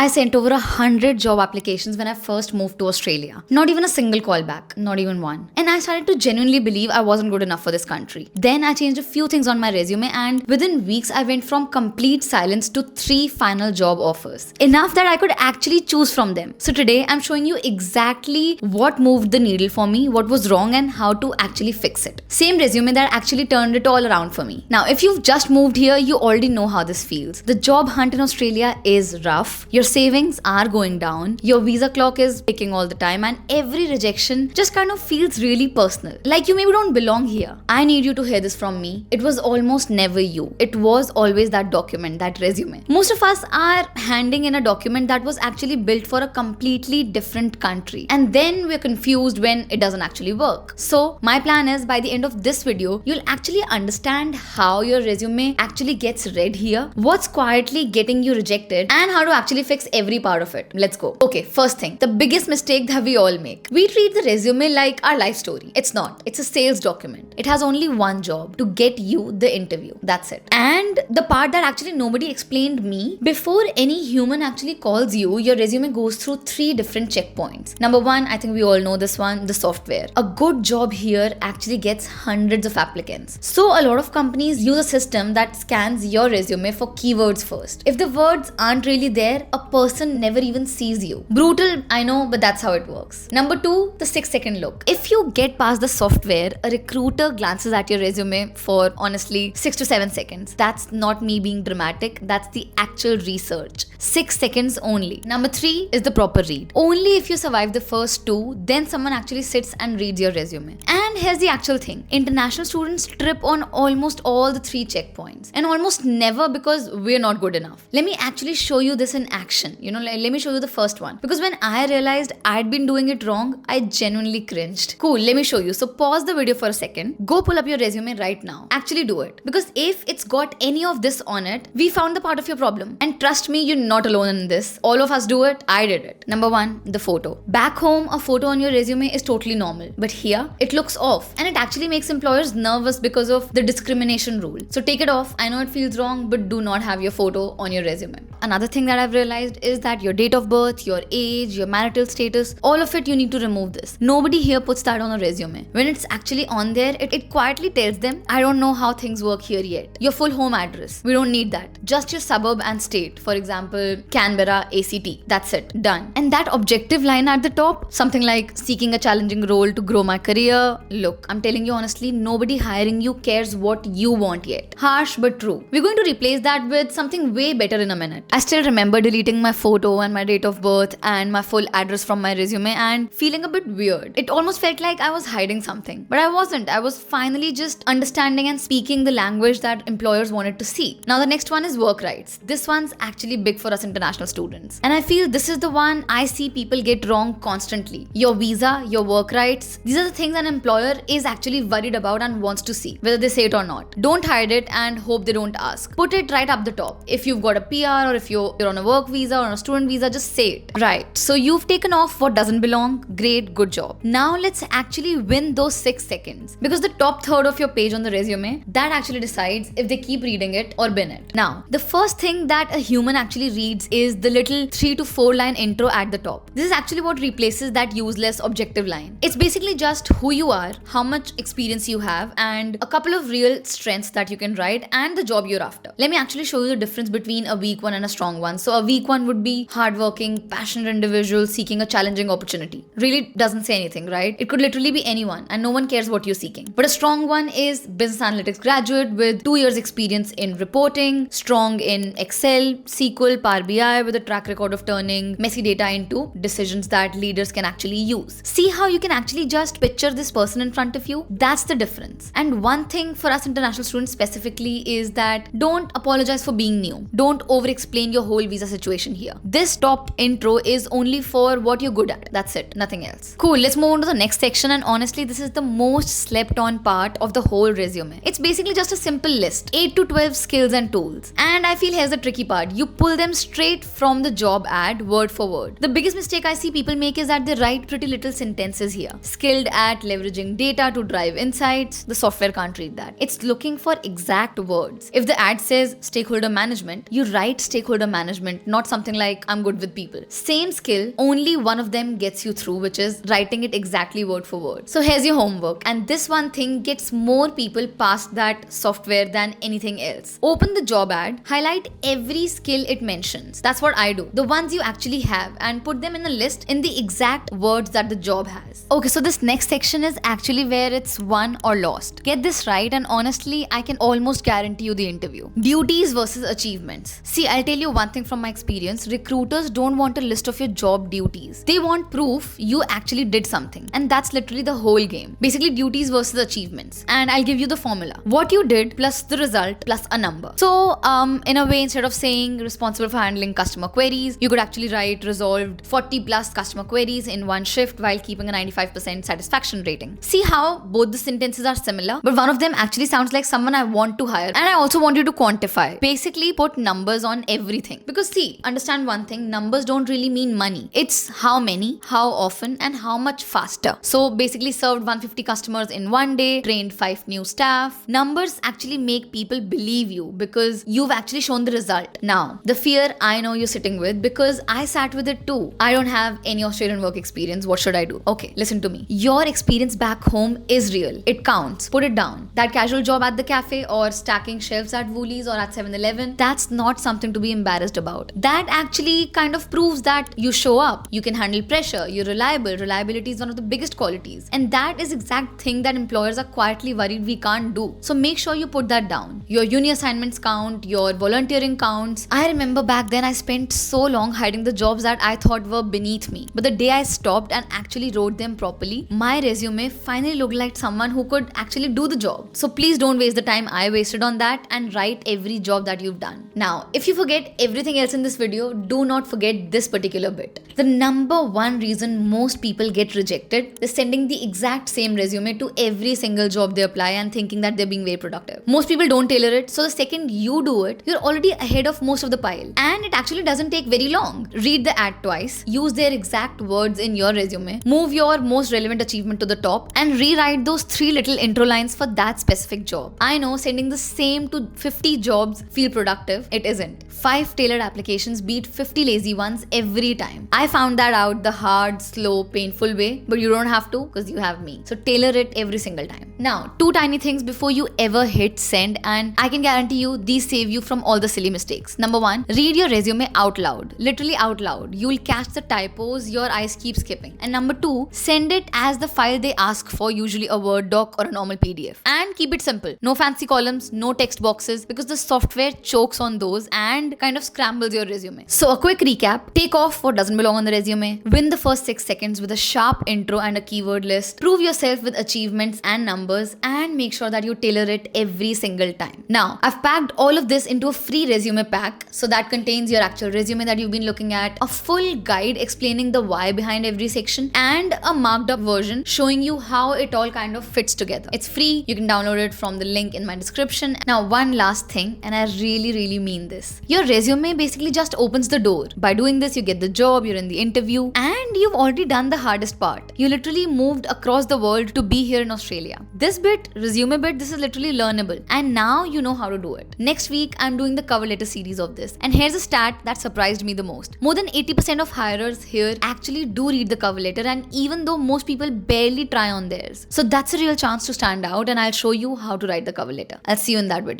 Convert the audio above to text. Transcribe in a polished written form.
I sent over 100 job applications when I first moved to Australia. Not even a single call back, not even one. And I started to genuinely believe I wasn't good enough for this country. Then I changed a few things on my resume, and within weeks I went from complete silence to 3 final job offers. Enough that I could actually choose from them. So today I'm showing you exactly what moved the needle for me, what was wrong, and how to actually fix it. Same resume that actually turned it all around for me. Now, if you've just moved here, you already know how this feels. The job hunt in Australia is rough. Your savings are going down. Your visa clock is ticking all the time, and every rejection just kind of feels really personal. Like you maybe don't belong here. I need you to hear this from me. It was almost never you. It was always that document, that resume. Most of us are handing in a document that was actually built for a completely different country. And then we're confused when it doesn't actually work. So my plan is by the end of this video, you'll actually understand how your resume actually gets read here, what's quietly getting you rejected, and how to actually fix every part of it. Let's go. Okay, first thing, the biggest mistake that we all make. We treat the resume like our life story. It's not. It's a sales document. It has only one job: to get you the interview. That's it. And the part that actually nobody explained me, before any human actually calls you, your resume goes through 3 different checkpoints. Number 1, I think we all know this one, the software. A good job here actually gets hundreds of applicants. So a lot of companies use a system that scans your resume for keywords first. If the words aren't really there, a person never even sees you. Brutal, I know, but that's how it works. Number 2, the 6-second look. If you get past the software, a recruiter glances at your resume for honestly 6 to 7 seconds. That's not me being dramatic, that's the actual research. 6 seconds only. Number 3 is the proper read. Only if you survive the first 2, then someone actually sits and reads your resume. And here's the actual thing. International students trip on almost all the 3 checkpoints, and almost never because we're not good enough. Let me actually show you this in action. Let me show you the first one. Because when I realized I'd been doing it wrong, I genuinely cringed. Cool, let me show you. So pause the video for a second. Go pull up your resume right now. Actually do it. Because if it's got any of this on it, we found the part of your problem. And trust me, you're not alone in this. All of us do it. I did it. Number 1, the photo. Back home, a photo on your resume is totally normal. But here, it looks off. And it actually makes employers nervous because of the discrimination rule. So take it off. I know it feels wrong, but do not have your photo on your resume. Another thing that I've realized is that your date of birth, your age, your marital status, all of it, you need to remove this. Nobody here puts that on a resume. When it's actually on there, it quietly tells them, I don't know how things work here yet. Your full home address. We don't need that. Just your suburb and state. For example, Canberra, ACT. That's it. Done. And that objective line at the top, something like seeking a challenging role to grow my career. Look, I'm telling you honestly, nobody hiring you cares what you want yet. Harsh but true. We're going to replace that with something way better in a minute. I still remember deleting my photo and my date of birth and my full address from my resume and feeling a bit weird. It almost felt like I was hiding something. But I wasn't. I was finally just understanding and speaking the language that employers wanted to see. Now the next one is work rights. This one's actually big for us international students. And I feel this is the one I see people get wrong constantly. Your visa, your work rights, these are the things an employer is actually worried about and wants to see, whether they say it or not. Don't hide it and hope they don't ask. Put it right up the top. If you've got a PR or if you're on a work visa or on a student visa, just say it. Right. So you've taken off what doesn't belong. Great, good job. Now let's actually win those 6 seconds. Because the top third of your page on the resume, that actually decides if they keep reading it or bin it. Now, the first thing that a human actually reads is the little 3 to 4 line intro at the top. This is actually what replaces that useless objective line. It's basically just who you are, how much experience you have, and a couple of real strengths that you can write and the job you're after. Let me actually show you the difference between a weak one and a strong one. So a weak one would be hardworking, passionate individual seeking a challenging opportunity. Really doesn't say anything, right? It could literally be anyone and no one cares what you're seeking. But a strong one is business analytics graduate with 2 years experience in reporting, strong in Excel, SQL, Power BI with a track record of turning messy data into decisions that leaders can actually use. See how you can actually just picture this person in front of you? That's the difference. And one thing for us international students specifically is that don't apologize for being new. Don't over-explain your whole visa situation here. This top intro is only for what you're good at. That's it. Nothing else. Cool. Let's move on to the next section, and honestly, this is the most slept on part of the whole resume. It's basically just a simple list. 8 to 12 skills and tools. And I feel here's the tricky part. You pull them straight from the job ad, word for word. The biggest mistake I see people make is that they write pretty little sentences here. Skilled at leveraging leveraging data to drive insights. The software can't read that. It's looking for exact words. If the ad says stakeholder management, you write stakeholder management, not something like I'm good with people. Same skill, only one of them gets you through, which is writing it exactly word for word. So here's your homework, and this one thing gets more people past that software than anything else. Open the job ad, highlight every skill it mentions. That's what I do. The ones you actually have, and put them in a list in the exact words that the job has. Okay, so this next section is actually where it's won or lost. Get this right, and honestly, I can almost guarantee you the interview. Duties versus achievements. See, I'll tell you one thing from my experience. Recruiters don't want a list of your job duties. They want proof you actually did something. And that's literally the whole game. Basically, duties versus achievements. And I'll give you the formula. What you did plus the result plus a number. So, in a way, instead of saying responsible for handling customer queries, you could actually write resolved 40 plus customer queries in one shift while keeping a 95% satisfaction rating. See how both the sentences are similar, but one of them actually sounds like someone I want to hire, and I also want you to quantify. Basically, put numbers on everything. Because see, understand one thing, numbers don't really mean money. It's how many, how often, and how much faster. So basically served 150 customers in one day, trained 5 new staff. Numbers actually make people believe you because you've actually shown the result. Now, the fear I know you're sitting with, because I sat with it too. I don't have any Australian work experience. What should I do? Okay, listen to me. Your experience back home is real. It counts. Put it down. That casual job at the cafe or stacking shelves at Woolies or at 7-Eleven, that's not something to be embarrassed about. That actually kind of proves that you show up. You can handle pressure. You're reliable. Reliability is one of the biggest qualities. And that is exact thing that employers are quietly worried we can't do. So make sure you put that down. Your uni assignments count. Your volunteering counts. I remember back then I spent so long hiding the jobs that I thought were beneath me. But the day I stopped and actually wrote them properly, my resume finally looked like someone who could actually do the job. So please don't waste the time I wasted on that and write every job that you've done. Now, if you forget everything else in this video, do not forget this particular bit. The number one reason most people get rejected is sending the exact same resume to every single job they apply and thinking that they're being very productive. Most people don't tailor it, so the second you do it, you're already ahead of most of the pile. And it actually doesn't take very long. Read the ad twice, use their exact words in your resume, move your most relevant achievement to the top, and rewrite those 3 little intro lines for that specific job. I know sending the same to 50 jobs feel productive. It isn't. 5 tailored applications beat 50 lazy ones every time. I found that out the hard, slow, painful way, but you don't have to because you have me. So tailor it every single time. Now, 2 tiny things before you ever hit send, and I can guarantee you these save you from all the silly mistakes. Number 1, read your resume out loud. Literally out loud. You'll catch the typos your eyes keep skipping. And number 2, send it as the file they ask for, usually a Word doc or a normal PDF. And keep it simple. No fancy columns, no text boxes, because the software chokes on those and kind of scrambles your resume. So a quick recap, take off what doesn't belong on the resume, win the first 6 seconds with a sharp intro and a keyword list, prove yourself with achievements and numbers, and make sure that you tailor it every single time. Now, I've packed all of this into a free resume pack, so that contains your actual resume that you've been looking at, a full guide explaining the why behind every section, and a marked up version showing you how it all kind of fits together. It's free. You can download it from the link in my description. Now, one last thing, and I really mean this. Your resume basically just opens the door. By doing this, you get the job, you're in the interview, and you've already done the hardest part. You literally moved across the world to be here in Australia. This bit, resume bit, this is literally learnable, and now you know how to do it. Next week, I'm doing the cover letter series of this, and here's a stat that surprised me the most. More than 80% of hirers here actually do read the cover letter, and even though most people barely try on theirs. So that's a real chance to stand out, and I'll show you how to write the cover letter. I'll see you in that video.